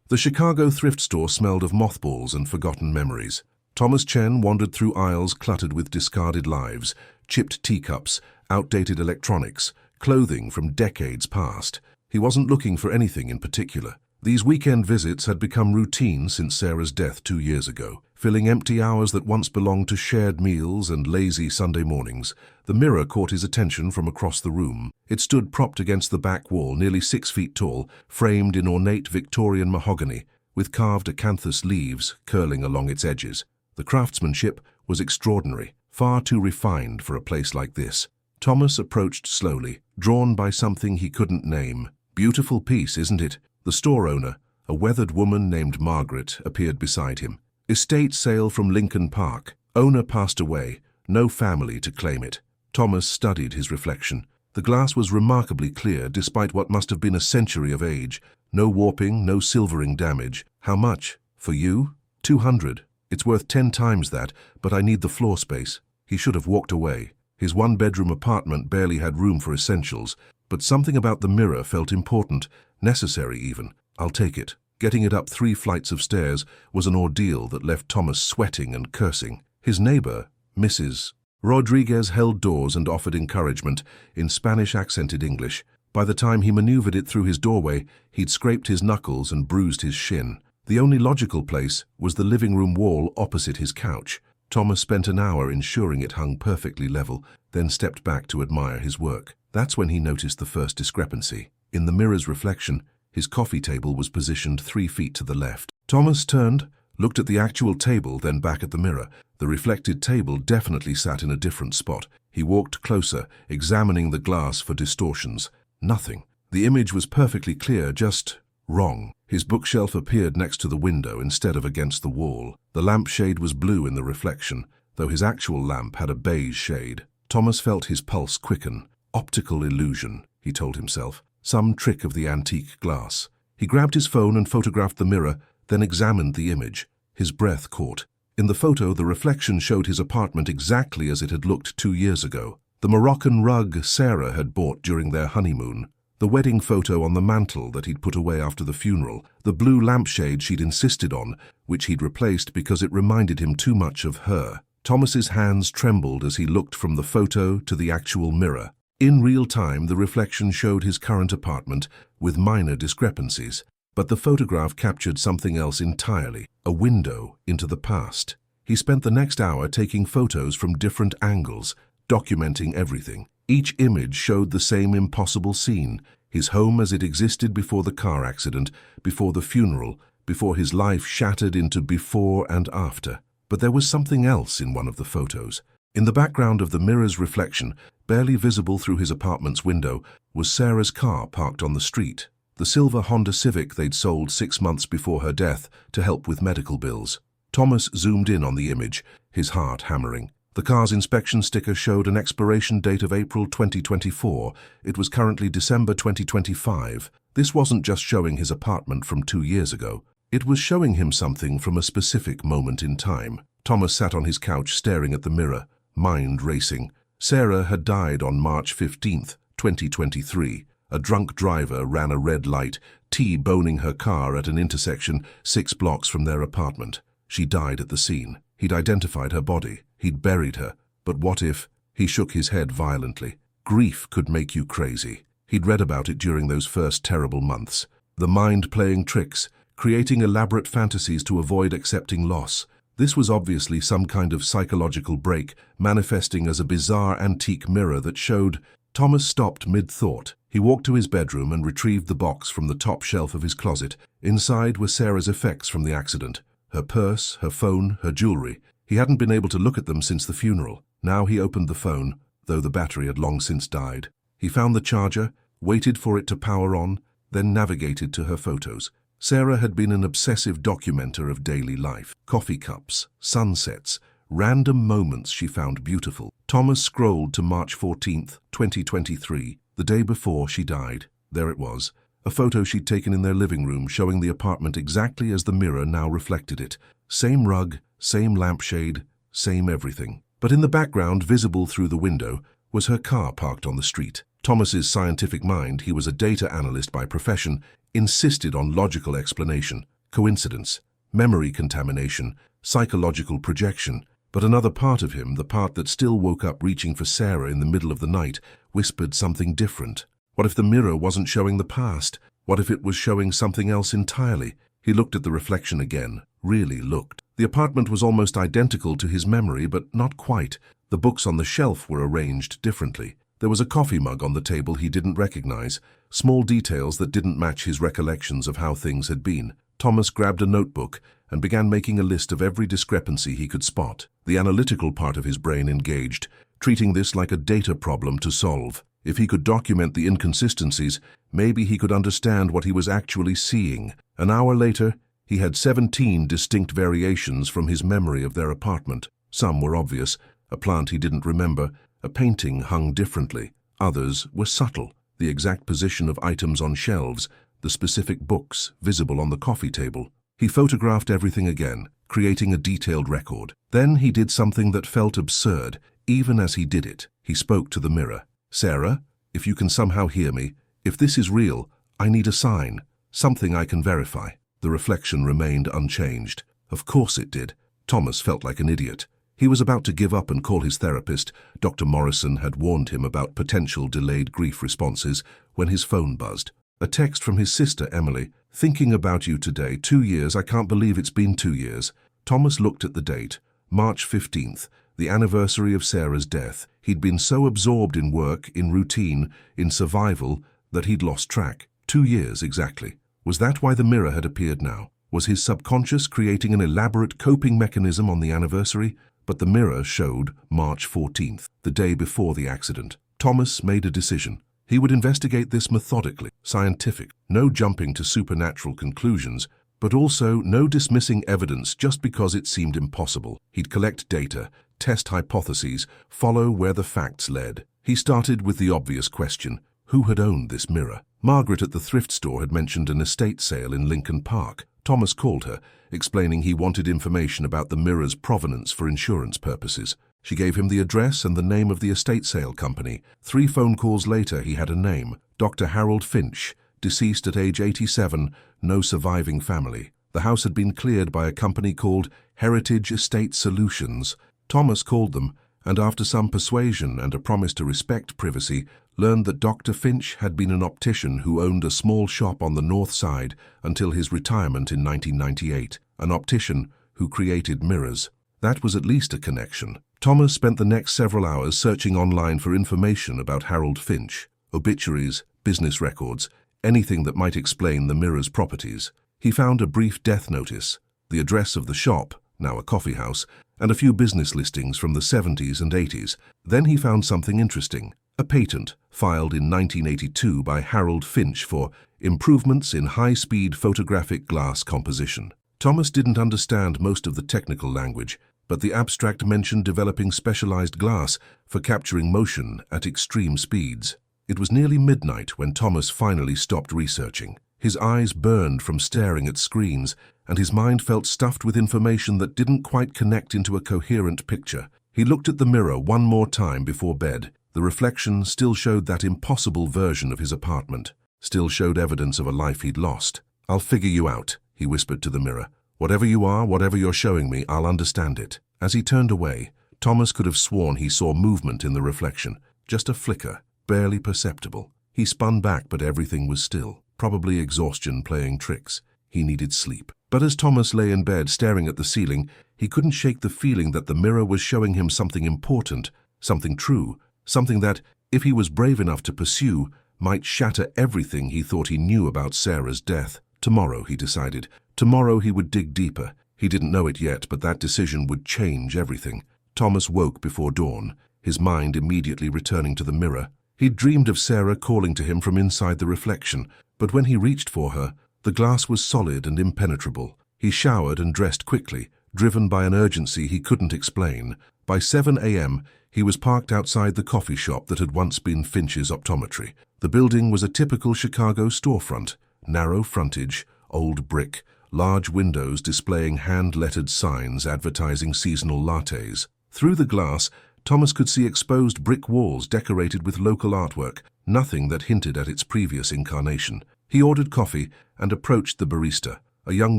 The Chicago thrift store smelled of mothballs and forgotten memories. Thomas Chen wandered through aisles cluttered with discarded lives, chipped teacups, outdated electronics, clothing from decades past. He wasn't looking for anything in particular. These weekend visits had become routine since Sarah's death 2 years ago, filling empty hours that once belonged to shared meals and lazy Sunday mornings. The mirror caught his attention from across the room. It stood propped against the back wall, nearly 6 feet tall, framed in ornate Victorian mahogany, with carved acanthus leaves curling along its edges. The craftsmanship was extraordinary, far too refined for a place like this. Thomas approached slowly, drawn by something he couldn't name. "Beautiful piece, isn't it?" The store owner, a weathered woman named Margaret, appeared beside him. "Estate sale from Lincoln Park. Owner passed away, no family to claim it." Thomas studied his reflection. The glass was remarkably clear despite what must have been a century of age. No warping, no silvering damage. "How much? For you?" "200. It's worth 10 times that, but I need the floor space." He should have walked away. His one-bedroom apartment barely had room for essentials, but something about the mirror felt important, necessary even. "I'll take it." Getting it up 3 flights of stairs was an ordeal that left Thomas sweating and cursing. His neighbor, Mrs. Rodriguez, held doors and offered encouragement in Spanish-accented English. By the time he maneuvered it through his doorway, he'd scraped his knuckles and bruised his shin. The only logical place was the living room wall opposite his couch. Thomas spent an hour ensuring it hung perfectly level, then stepped back to admire his work. That's when he noticed the first discrepancy. In the mirror's reflection, his coffee table was positioned 3 feet to the left. Thomas turned, looked at the actual table, then back at the mirror. The reflected table definitely sat in a different spot. He walked closer, examining the glass for distortions. Nothing. The image was perfectly clear, just wrong. His bookshelf appeared next to the window instead of against the wall. The lampshade was blue in the reflection, though his actual lamp had a beige shade. Thomas felt his pulse quicken. Optical illusion, he told himself. Some trick of the antique glass. He grabbed his phone and photographed the mirror, then examined the image. His breath caught. In the photo, the reflection showed his apartment exactly as it had looked 2 years ago. The Moroccan rug Sarah had bought during their honeymoon. The wedding photo on the mantel that he'd put away after the funeral. The blue lampshade she'd insisted on, which he'd replaced because it reminded him too much of her. Thomas's hands trembled as he looked from the photo to the actual mirror. In real time, the reflection showed his current apartment, with minor discrepancies. But the photograph captured something else entirely, a window into the past. He spent the next hour taking photos from different angles, documenting everything. Each image showed the same impossible scene, his home as it existed before the car accident, before the funeral, before his life shattered into before and after. But there was something else in one of the photos. In the background of the mirror's reflection, barely visible through his apartment's window, was Sarah's car parked on the street. The silver Honda Civic they'd sold 6 months before her death to help with medical bills. Thomas zoomed in on the image, his heart hammering. The car's inspection sticker showed an expiration date of April 2024. It was currently December 2025. This wasn't just showing his apartment from 2 years ago. It was showing him something from a specific moment in time. Thomas sat on his couch staring at the mirror, mind racing. Sarah had died on March 15th, 2023. A drunk driver ran a red light, T-boning her car at an intersection 6 blocks from their apartment. She died at the scene. He'd identified her body. He'd buried her. But what if? He shook his head violently. Grief could make you crazy. He'd read about it during those first terrible months. The mind playing tricks, creating elaborate fantasies to avoid accepting loss. This was obviously some kind of psychological break, manifesting as a bizarre antique mirror that showed. Thomas stopped mid-thought. He walked to his bedroom and retrieved the box from the top shelf of his closet. Inside were Sarah's effects from the accident. Her purse, her phone, her jewelry. He hadn't been able to look at them since the funeral. Now he opened the phone, though the battery had long since died. He found the charger, waited for it to power on, then navigated to her photos. Sarah had been an obsessive documenter of daily life. Coffee cups, sunsets, random moments she found beautiful. Thomas scrolled to March 14th, 2023, the day before she died. There it was, a photo she'd taken in their living room showing the apartment exactly as the mirror now reflected it. Same rug, same lampshade, same everything. But in the background, visible through the window, was her car parked on the street. Thomas's scientific mind, he was a data analyst by profession, insisted on logical explanation. Coincidence, memory contamination, psychological projection. But another part of him, the part that still woke up reaching for Sarah in the middle of the night, whispered something different. What if the mirror wasn't showing the past? What if it was showing something else entirely? He looked at the reflection again, really looked. The apartment was almost identical to his memory, but not quite. The books on the shelf were arranged differently. There was a coffee mug on the table he didn't recognize, small details that didn't match his recollections of how things had been. Thomas grabbed a notebook and began making a list of every discrepancy he could spot. The analytical part of his brain engaged, treating this like a data problem to solve. If he could document the inconsistencies, maybe he could understand what he was actually seeing. An hour later, he had 17 distinct variations from his memory of their apartment. Some were obvious, a plant he didn't remember, a painting hung differently. Others were subtle, the exact position of items on shelves, the specific books visible on the coffee table. He photographed everything again, creating a detailed record. Then he did something that felt absurd. Even as he did it, he spoke to the mirror. "Sarah, if you can somehow hear me, if this is real, I need a sign, something I can verify." The reflection remained unchanged. Of course it did. Thomas felt like an idiot. He was about to give up and call his therapist. Dr. Morrison had warned him about potential delayed grief responses when his phone buzzed. A text from his sister, Emily. "Thinking about you today. 2 years. I can't believe it's been 2 years." Thomas looked at the date. March 15th, the anniversary of Sarah's death. He'd been so absorbed in work, in routine, in survival, that he'd lost track. 2 years exactly. Was that why the mirror had appeared now? Was his subconscious creating an elaborate coping mechanism on the anniversary? But the mirror showed March 14th, the day before the accident. Thomas made a decision. He would investigate this methodically, scientific, no jumping to supernatural conclusions, but also no dismissing evidence just because it seemed impossible. He'd collect data, test hypotheses, follow where the facts led. He started with the obvious question: who had owned this mirror? Margaret at the thrift store had mentioned an estate sale in Lincoln Park. Thomas called her, explaining he wanted information about the mirror's provenance for insurance purposes. She gave him the address and the name of the estate sale company. 3 phone calls later, he had a name: Dr. Harold Finch, deceased at age 87, no surviving family. The house had been cleared by a company called Heritage Estate Solutions. Thomas called them, and after some persuasion and a promise to respect privacy, learned that Dr. Finch had been an optician who owned a small shop on the north side until his retirement in 1998, an optician who created mirrors. That was at least a connection. Thomas spent the next several hours searching online for information about Harold Finch, obituaries, business records, anything that might explain the mirror's properties. He found a brief death notice, the address of the shop, now a coffee house, and a few business listings from the 70s and 80s. Then he found something interesting: a patent filed in 1982 by Harold Finch for improvements in high-speed photographic glass composition. Thomas didn't understand most of the technical language, but the abstract mentioned developing specialized glass for capturing motion at extreme speeds. It was nearly midnight when Thomas finally stopped researching. His eyes burned from staring at screens, and his mind felt stuffed with information that didn't quite connect into a coherent picture. He looked at the mirror one more time before bed. The reflection still showed that impossible version of his apartment, still showed evidence of a life he'd lost. "I'll figure you out," he whispered to the mirror. "Whatever you are, whatever you're showing me, I'll understand it." As he turned away, Thomas could have sworn he saw movement in the reflection, just a flicker, barely perceptible. He spun back, but everything was still, probably exhaustion playing tricks. He needed sleep. But as Thomas lay in bed staring at the ceiling, he couldn't shake the feeling that the mirror was showing him something important, something true, something that, if he was brave enough to pursue, might shatter everything he thought he knew about Sarah's death. Tomorrow, he decided. Tomorrow he would dig deeper. He didn't know it yet, but that decision would change everything. Thomas woke before dawn, his mind immediately returning to the mirror. He'd dreamed of Sarah calling to him from inside the reflection, but when he reached for her, the glass was solid and impenetrable. He showered and dressed quickly, driven by an urgency he couldn't explain. By 7 a.m., he was parked outside the coffee shop that had once been Finch's optometry. The building was a typical Chicago storefront: narrow frontage, old brick, large windows displaying hand-lettered signs advertising seasonal lattes. Through the glass, Thomas could see exposed brick walls decorated with local artwork, nothing that hinted at its previous incarnation. He ordered coffee and approached the barista, A young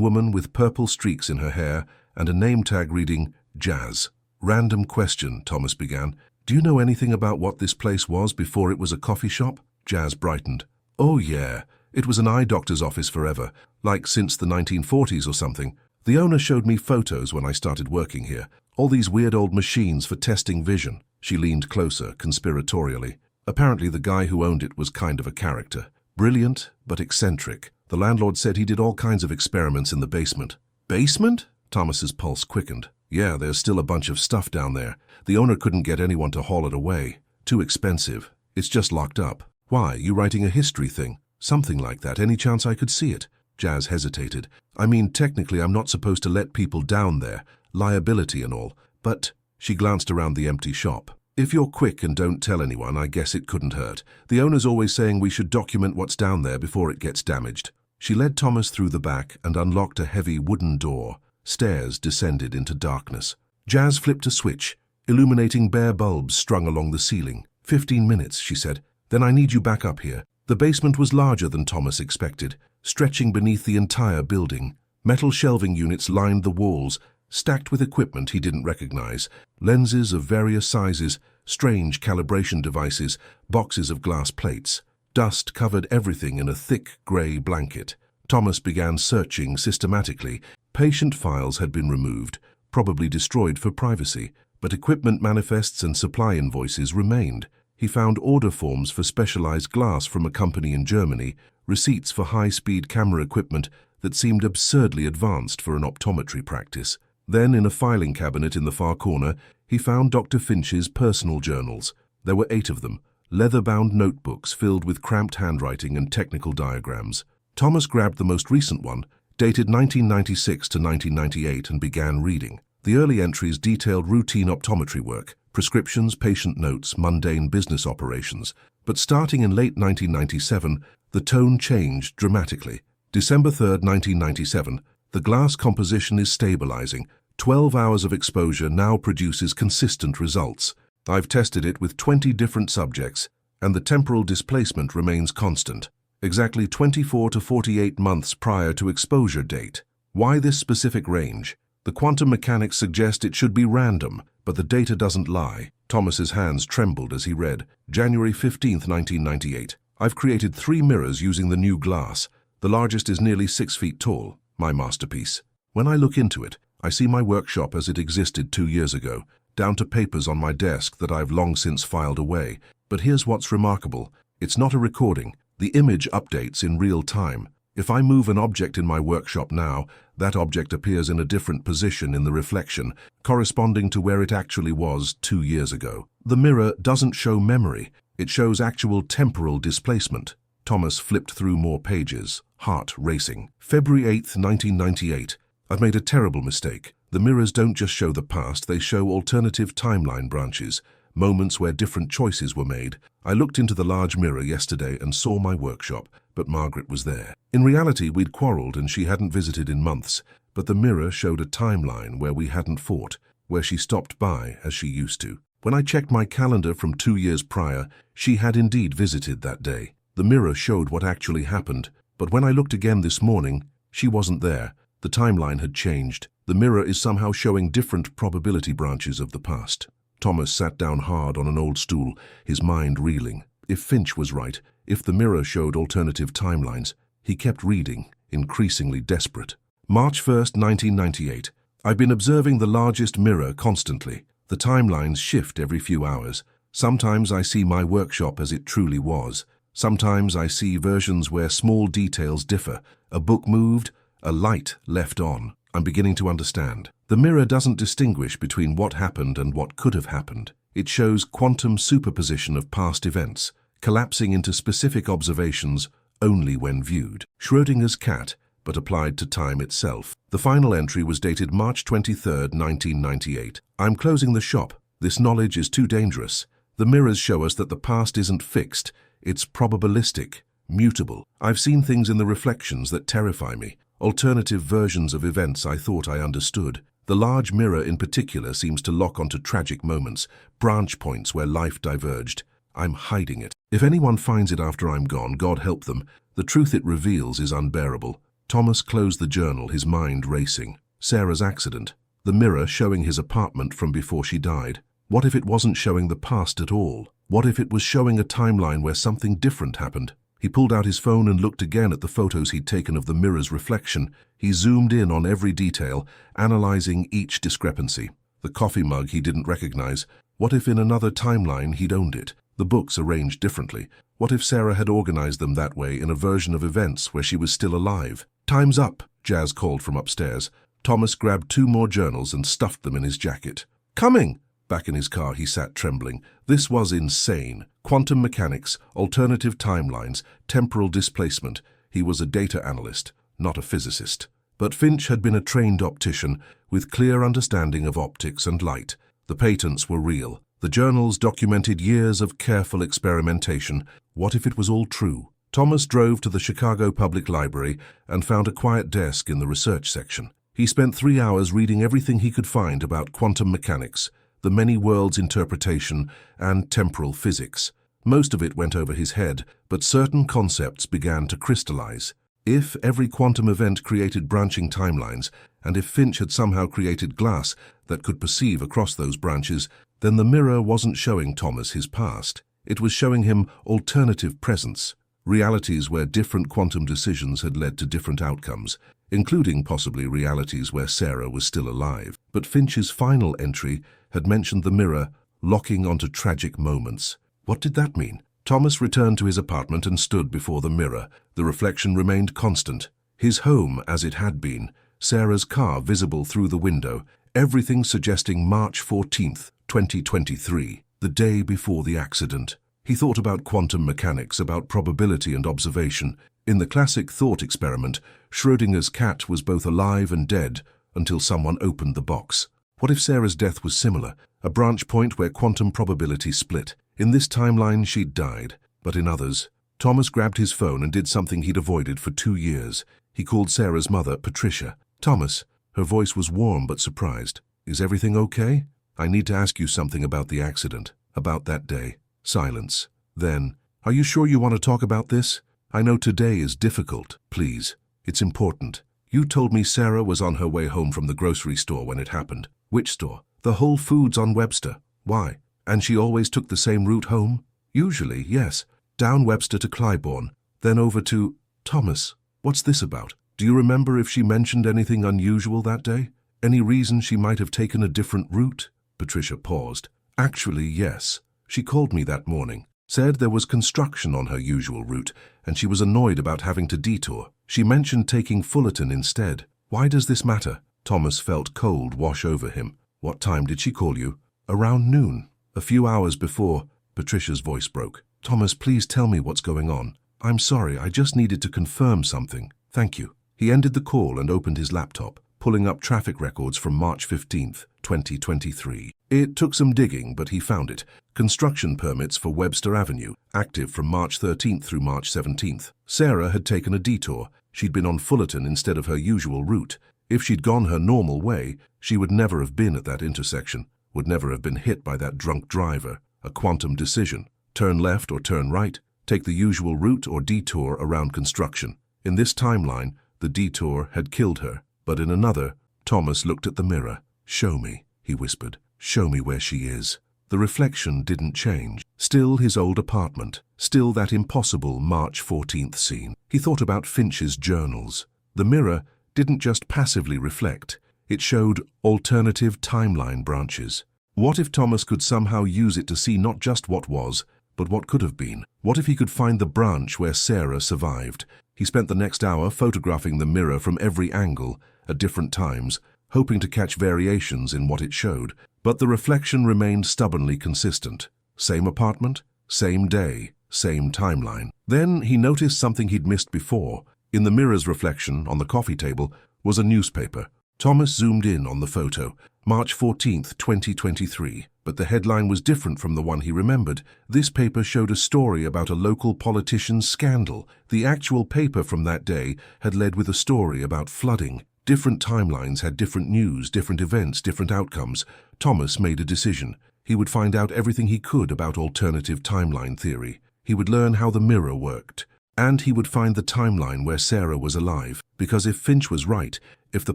woman with purple streaks in her hair and a name tag reading Jazz. Random question, Thomas began. Do you know anything about what this place was before it was a coffee shop? Jazz brightened. Oh yeah, it was an eye doctor's office forever, like since the 1940s or something. The owner showed me photos when I started working here. All these weird old machines for testing vision. She leaned closer, conspiratorially. Apparently the guy who owned it was kind of a character. Brilliant, but eccentric. The landlord said he did all kinds of experiments in the basement. Basement? Thomas's pulse quickened. Yeah, there's still a bunch of stuff down there. The owner couldn't get anyone to haul it away. Too expensive. It's just locked up. Why, you writing a history thing? Something like that. Any chance I could see it? Jazz hesitated. I mean, technically I'm not supposed to let people down there. Liability and all. But she glanced around the empty shop. If you're quick and don't tell anyone, I guess it couldn't hurt. The owner's always saying we should document what's down there before it gets damaged. She led Thomas through the back and unlocked a heavy wooden door. Stairs descended into darkness. Jazz flipped a switch, illuminating bare bulbs strung along the ceiling. 15 minutes, she said. Then I need you back up here. The basement was larger than Thomas expected, stretching beneath the entire building. Metal shelving units lined the walls, stacked with equipment he didn't recognize. Lenses of various sizes, strange calibration devices, boxes of glass plates. Dust covered everything in a thick grey blanket. Thomas began searching systematically. Patient files had been removed, probably destroyed for privacy, but equipment manifests and supply invoices remained. He found order forms for specialized glass from a company in Germany, receipts for high-speed camera equipment that seemed absurdly advanced for an optometry practice. Then, in a filing cabinet in the far corner, he found Dr. Finch's personal journals. There were 8 of them, leather-bound notebooks filled with cramped handwriting and technical diagrams. Thomas grabbed the most recent one, dated 1996 to 1998, and began reading. The early entries detailed routine optometry work, prescriptions, patient notes, mundane business operations. But starting in late 1997, the tone changed dramatically. December 3, 1997, the glass composition is stabilizing. 12 hours of exposure now produces consistent results. I've tested it with 20 different subjects, and the temporal displacement remains constant. Exactly 24 to 48 months prior to exposure date. Why this specific range? The quantum mechanics suggest it should be random, but the data doesn't lie. Thomas's hands trembled as he read. January 15, 1998. I've created 3 mirrors using the new glass. The largest is nearly 6 feet tall, my masterpiece. When I look into it, I see my workshop as it existed 2 years ago, down to papers on my desk that I've long since filed away. But here's what's remarkable. It's not a recording. The image updates in real time. If I move an object in my workshop now, that object appears in a different position in the reflection, corresponding to where it actually was 2 years ago. The mirror doesn't show memory. It shows actual temporal displacement. Thomas flipped through more pages, heart racing. February 8, 1998. I've made a terrible mistake. The mirrors don't just show the past, they show alternative timeline branches, moments where different choices were made. I looked into the large mirror yesterday and saw my workshop, but Margaret was there. In reality, we'd quarreled and she hadn't visited in months, but the mirror showed a timeline where we hadn't fought, where she stopped by as she used to. When I checked my calendar from 2 years prior, she had indeed visited that day. The mirror showed what actually happened, but when I looked again this morning, she wasn't there. The timeline had changed. The mirror is somehow showing different probability branches of the past. Thomas sat down hard on an old stool, his mind reeling. If Finch was right, if the mirror showed alternative timelines, he kept reading, increasingly desperate. March 1st, 1998. I've been observing the largest mirror constantly. The timelines shift every few hours. Sometimes I see my workshop as it truly was. Sometimes I see versions where small details differ. A book moved, a light left on. I'm beginning to understand. The mirror doesn't distinguish between what happened and what could have happened. It shows quantum superposition of past events, collapsing into specific observations only when viewed. Schrödinger's cat, but applied to time itself. The final entry was dated March 23, 1998. I'm closing the shop. This knowledge is too dangerous. The mirrors show us that the past isn't fixed. It's probabilistic, mutable. I've seen things in the reflections that terrify me. Alternative versions of events I thought I understood. The large mirror in particular seems to lock onto tragic moments, branch points where life diverged. I'm hiding it. If anyone finds it after I'm gone, God help them. The truth it reveals is unbearable. Thomas closed the journal, his mind racing. Sarah's accident. The mirror showing his apartment from before she died. What if it wasn't showing the past at all? What if it was showing a timeline where something different happened? He pulled out his phone and looked again at the photos he'd taken of the mirror's reflection. He zoomed in on every detail, analyzing each discrepancy. The coffee mug he didn't recognize. What if in another timeline he'd owned it? The books arranged differently. What if Sarah had organized them that way in a version of events where she was still alive? "Time's up," Jazz called from upstairs. Thomas grabbed 2 more journals and stuffed them in his jacket. "Coming!" Back in his car, he sat trembling. This was insane. Quantum mechanics, alternative timelines, temporal displacement. He was a data analyst, not a physicist. But Finch had been a trained optician with clear understanding of optics and light. The patents were real. The journals documented years of careful experimentation. What if it was all true? Thomas drove to the Chicago Public Library and found a quiet desk in the research section. He spent 3 hours reading everything he could find about quantum mechanics, the many worlds interpretation, and temporal physics. Most of it went over his head, but certain concepts began to crystallize. If every quantum event created branching timelines, and if Finch had somehow created glass that could perceive across those branches, then the mirror wasn't showing Thomas his past. It was showing him alternative presents, realities where different quantum decisions had led to different outcomes, including possibly realities where Sarah was still alive. But Finch's final entry had mentioned the mirror locking onto tragic moments. What did that mean? Thomas returned to his apartment and stood before the mirror. The reflection remained constant. His home as it had been, Sarah's car visible through the window, everything suggesting March 14th, 2023, the day before the accident. He thought about quantum mechanics, about probability and observation. In the classic thought experiment, Schrödinger's cat was both alive and dead until someone opened the box. What if Sarah's death was similar, a branch point where quantum probability split? In this timeline, she'd died, but in others. Thomas grabbed his phone and did something he'd avoided for 2 years. He called Sarah's mother, Patricia. "Thomas." Her voice was warm but surprised. "Is everything okay? I need to ask you something about the accident, about that day." Silence. Then, "Are you sure you want to talk about this? I know today is difficult. Please. It's important. You told me Sarah was on her way home from the grocery store when it happened." "Which store?" "The Whole Foods on Webster." "Why? And she always took the same route home?" "Usually, yes. Down Webster to Clybourne, then over to—" "Thomas, what's this about? Do you remember if she mentioned anything unusual that day? Any reason she might have taken a different route?" Patricia paused. "Actually, yes. She called me that morning. Said there was construction on her usual route, and she was annoyed about having to detour. She mentioned taking Fullerton instead." "Why does this matter?" Thomas felt cold wash over him. "What time did she call you?" "Around noon. A few hours before." Patricia's voice broke. "Thomas, please tell me what's going on. I'm sorry, I just needed to confirm something. Thank you." He ended the call and opened his laptop, pulling up traffic records from March 15th, 2023. It took some digging, but he found it. Construction permits for Webster Avenue, active from March 13th through March 17th. Sarah had taken a detour. She'd been on Fullerton instead of her usual route. If she'd gone her normal way, she would never have been at that intersection, would never have been hit by that drunk driver. A quantum decision. Turn left or turn right, take the usual route or detour around construction. In this timeline, the detour had killed her, but in another, Thomas looked at the mirror. "Show me," he whispered. "Show me where she is." The reflection didn't change. Still his old apartment. Still that impossible March 14th scene. He thought about Finch's journals. The mirror didn't just passively reflect. It showed alternative timeline branches. What if Thomas could somehow use it to see not just what was, but what could have been? What if he could find the branch where Sarah survived? He spent the next hour photographing the mirror from every angle, at different times, hoping to catch variations in what it showed. But the reflection remained stubbornly consistent. Same apartment, same day, same timeline. Then he noticed something he'd missed before. In the mirror's reflection, on the coffee table, was a newspaper. Thomas zoomed in on the photo. March 14th, 2023. But the headline was different from the one he remembered. This paper showed a story about a local politician's scandal. The actual paper from that day had led with a story about flooding. Different timelines had different news, different events, different outcomes. Thomas made a decision. He would find out everything he could about alternative timeline theory. He would learn how the mirror worked. And he would find the timeline where Sarah was alive, because if Finch was right, if the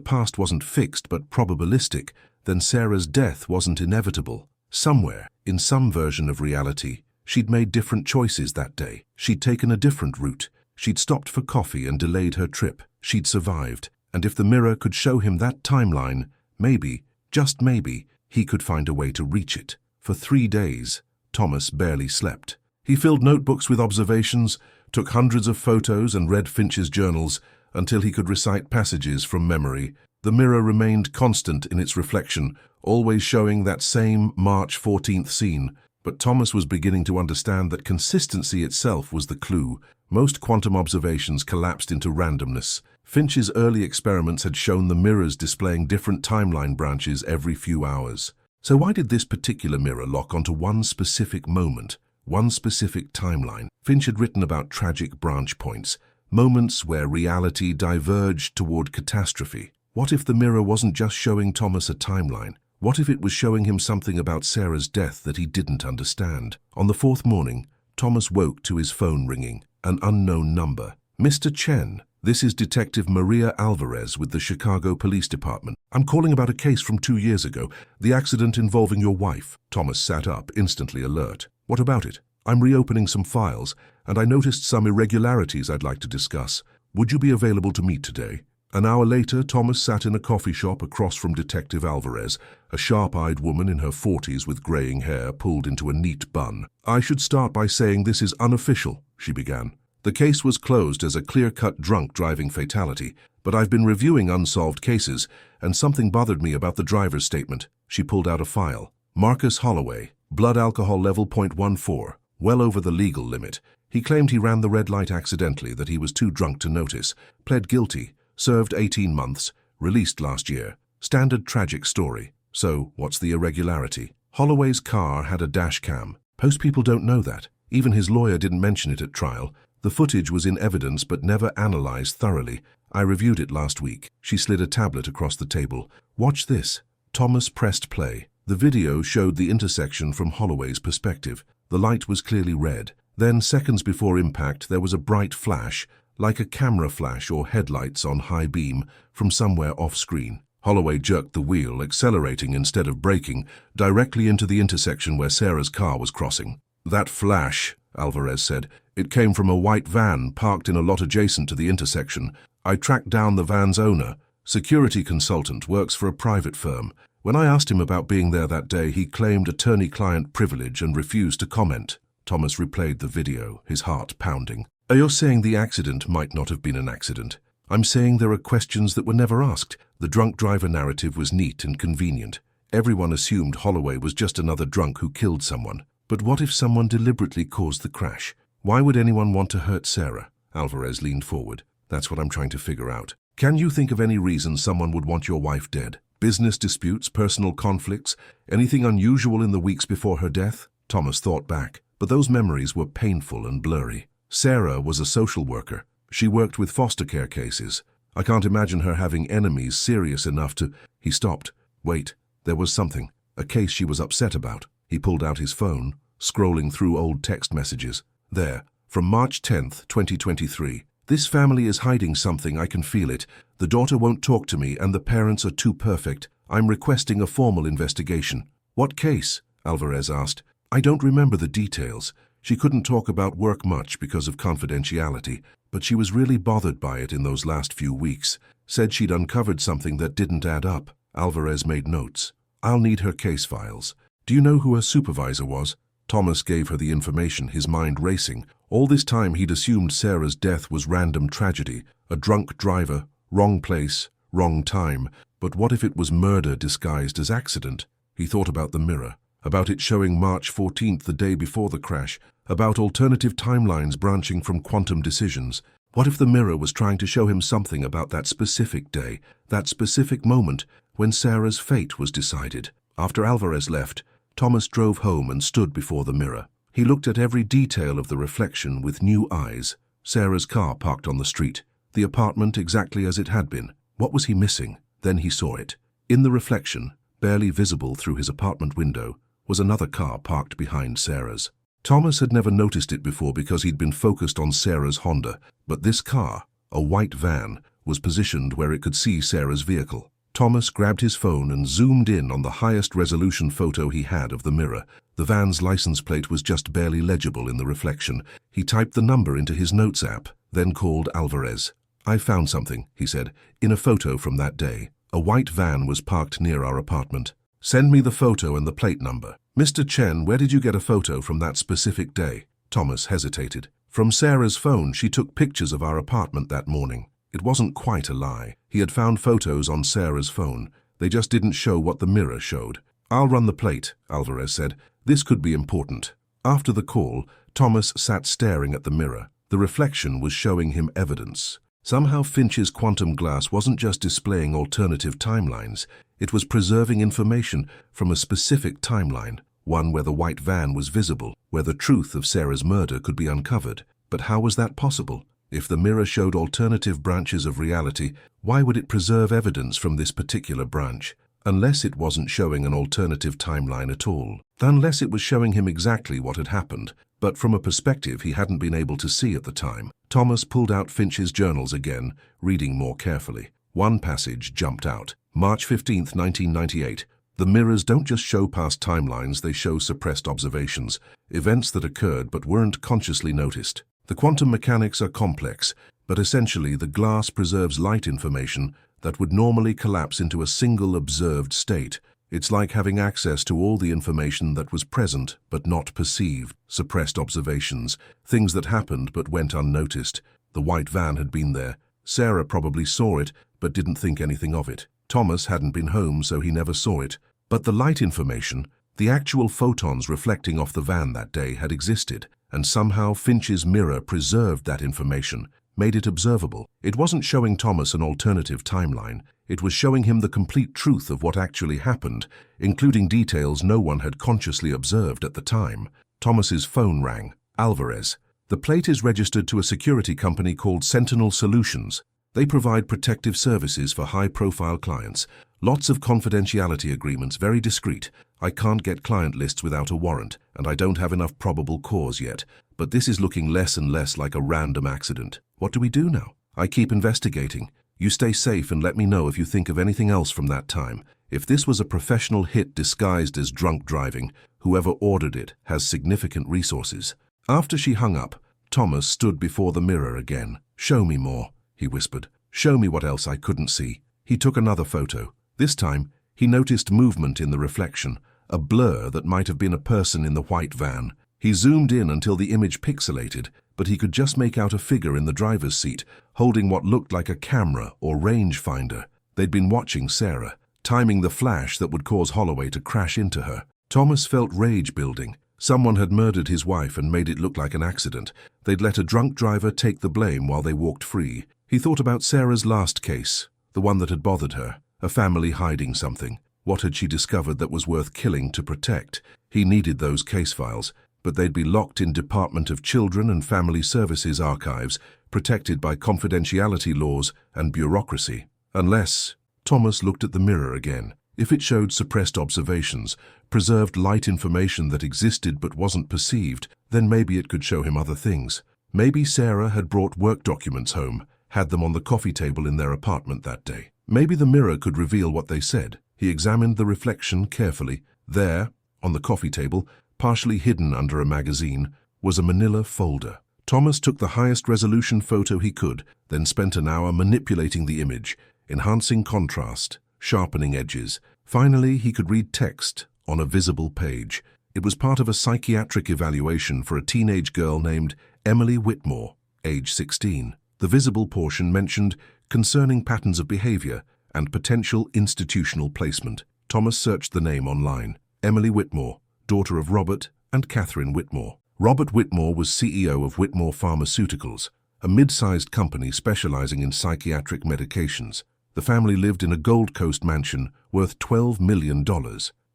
past wasn't fixed but probabilistic, then Sarah's death wasn't inevitable. Somewhere, in some version of reality, she'd made different choices that day. She'd taken a different route. She'd stopped for coffee and delayed her trip. She'd survived. And if the mirror could show him that timeline, maybe, just maybe, he could find a way to reach it. For 3 days, Thomas barely slept. He filled notebooks with observations, took hundreds of photos and read Finch's journals until he could recite passages from memory. The mirror remained constant in its reflection, always showing that same March 14th scene. But Thomas was beginning to understand that consistency itself was the clue. Most quantum observations collapsed into randomness. Finch's early experiments had shown the mirrors displaying different timeline branches every few hours. So why did this particular mirror lock onto one specific moment, one specific timeline? Finch had written about tragic branch points, moments where reality diverged toward catastrophe. What if the mirror wasn't just showing Thomas a timeline? What if it was showing him something about Sarah's death that he didn't understand? On the 4th morning, Thomas woke to his phone ringing, an unknown number. "Mr. Chen, this is Detective Maria Alvarez with the Chicago Police Department. I'm calling about a case from 2 years ago, the accident involving your wife." Thomas sat up, instantly alert. "What about it?" "I'm reopening some files, and I noticed some irregularities I'd like to discuss. Would you be available to meet today?" An hour later, Thomas sat in a coffee shop across from Detective Alvarez, a sharp-eyed woman in her 40s with graying hair pulled into a neat bun. "I should start by saying this is unofficial," she began. "The case was closed as a clear-cut drunk driving fatality, but I've been reviewing unsolved cases, and something bothered me about the driver's statement." She pulled out a file. "Marcus Holloway, blood alcohol level .14, well over the legal limit. He claimed he ran the red light accidentally, that he was too drunk to notice, pled guilty, served 18 months, released last year. Standard tragic story. So, what's the irregularity?" Holloway's car had a dash cam. Most people don't know that. Even his lawyer didn't mention it at trial. The footage was in evidence but never analyzed thoroughly. "I reviewed it last week." She slid a tablet across the table. "Watch this." Thomas pressed play. The video showed the intersection from Holloway's perspective. The light was clearly red. Then, seconds before impact, there was a bright flash, like a camera flash or headlights on high beam, from somewhere off-screen. Holloway jerked the wheel, accelerating instead of braking, directly into the intersection where Sarah's car was crossing. "That flash," Alvarez said, "it came from a white van parked in a lot adjacent to the intersection. I tracked down the van's owner, security consultant, works for a private firm. When I asked him about being there that day, he claimed attorney-client privilege and refused to comment." Thomas replayed the video, his heart pounding. "You're saying the accident might not have been an accident. I'm saying there are questions that were never asked. The drunk driver narrative was neat and convenient. Everyone assumed Holloway was just another drunk who killed someone. But what if someone deliberately caused the crash? Why would anyone want to hurt Sarah?" Alvarez leaned forward. "That's what I'm trying to figure out. Can you think of any reason someone would want your wife dead? Business disputes, personal conflicts, anything unusual in the weeks before her death?" Thomas thought back, but those memories were painful and blurry. Sarah was a social worker. She worked with foster care cases. I can't imagine her having enemies serious enough to... He stopped. Wait, there was something. A case she was upset about. He pulled out his phone, scrolling through old text messages. There, from March 10th, 2023. "This family is hiding something, I can feel it. The daughter won't talk to me and the parents are too perfect. I'm requesting a formal investigation." "What case?" Alvarez asked. "I don't remember the details. She couldn't talk about work much because of confidentiality, but she was really bothered by it in those last few weeks. Said she'd uncovered something that didn't add up." Alvarez made notes. "I'll need her case files. Do you know who her supervisor was?" Thomas gave her the information, his mind racing. All this time he'd assumed Sarah's death was random tragedy, a drunk driver, wrong place, wrong time. But what if it was murder disguised as accident? He thought about the mirror, about it showing March 14th, the day before the crash, about alternative timelines branching from quantum decisions. What if the mirror was trying to show him something about that specific day, that specific moment when Sarah's fate was decided? After Alvarez left, Thomas drove home and stood before the mirror. He looked at every detail of the reflection with new eyes. Sarah's car parked on the street, the apartment exactly as it had been. What was he missing? Then he saw it. In the reflection, barely visible through his apartment window, was another car parked behind Sarah's. Thomas had never noticed it before because he'd been focused on Sarah's Honda, but this car, a white van, was positioned where it could see Sarah's vehicle. Thomas grabbed his phone and zoomed in on the highest resolution photo he had of the mirror. The van's license plate was just barely legible in the reflection. He typed the number into his notes app, then called Alvarez. "I found something," he said, "in a photo from that day. A white van was parked near our apartment. Send me the photo and the plate number." "Mr. Chen, where did you get a photo from that specific day?" Thomas hesitated. "From Sarah's phone. She took pictures of our apartment that morning." It wasn't quite a lie. He had found photos on Sarah's phone. They just didn't show what the mirror showed. "I'll run the plate," Alvarez said. "This could be important." After the call, Thomas sat staring at the mirror. The reflection was showing him evidence. Somehow Finch's quantum glass wasn't just displaying alternative timelines. It was preserving information from a specific timeline, one where the white van was visible, where the truth of Sarah's murder could be uncovered. But how was that possible? If the mirror showed alternative branches of reality, why would it preserve evidence from this particular branch? Unless it wasn't showing an alternative timeline at all. Unless it was showing him exactly what had happened, but from a perspective he hadn't been able to see at the time. Thomas pulled out Finch's journals again, reading more carefully. One passage jumped out. March 15th, 1998. "The mirrors don't just show past timelines, they show suppressed observations, events that occurred but weren't consciously noticed. The quantum mechanics are complex, but essentially the glass preserves light information that would normally collapse into a single observed state. It's like having access to all the information that was present but not perceived. Suppressed observations, things that happened but went unnoticed. The white van had been there. Sarah probably saw it but didn't think anything of it. Thomas hadn't been home, so he never saw it. But the light information, the actual photons reflecting off the van that day, had existed, and somehow Finch's mirror preserved that information, made it observable. It wasn't showing Thomas an alternative timeline. It was showing him the complete truth of what actually happened, including details no one had consciously observed at the time. Thomas's phone rang. "Alvarez. The plate is registered to a security company called Sentinel Solutions. They provide protective services for high-profile clients. Lots of confidentiality agreements, very discreet. I can't get client lists without a warrant, and I don't have enough probable cause yet. But this is looking less and less like a random accident. What do we do now? I keep investigating. You stay safe and let me know if you think of anything else from that time. If this was a professional hit disguised as drunk driving, whoever ordered it has significant resources." After she hung up, Thomas stood before the mirror again. "Show me more," he whispered. "Show me what else I couldn't see." He took another photo. This time, he noticed movement in the reflection, a blur that might have been a person in the white van. He zoomed in until the image pixelated, but he could just make out a figure in the driver's seat, holding what looked like a camera or rangefinder. They'd been watching Sarah, timing the flash that would cause Holloway to crash into her. Thomas felt rage building. Someone had murdered his wife and made it look like an accident. They'd let a drunk driver take the blame while they walked free. He thought about Sarah's last case, the one that had bothered her, a family hiding something. What had she discovered that was worth killing to protect? He needed those case files, but they'd be locked in Department of Children and Family Services archives, protected by confidentiality laws and bureaucracy. Unless... Thomas looked at the mirror again. If it showed suppressed observations, preserved light information that existed but wasn't perceived, then maybe it could show him other things. Maybe Sarah had brought work documents home, had them on the coffee table in their apartment that day. Maybe the mirror could reveal what they said. He examined the reflection carefully. There, on the coffee table, partially hidden under a magazine, was a manila folder. Thomas took the highest resolution photo he could, then spent an hour manipulating the image, enhancing contrast, sharpening edges. Finally, he could read text on a visible page. It was part of a psychiatric evaluation for a teenage girl named Emily Whitmore, age 16. The visible portion mentioned concerning patterns of behavior and potential institutional placement. Thomas searched the name online. Emily Whitmore, daughter of Robert and Catherine Whitmore. Robert Whitmore was CEO of Whitmore Pharmaceuticals, a mid-sized company specializing in psychiatric medications. The family lived in a Gold Coast mansion worth $12 million.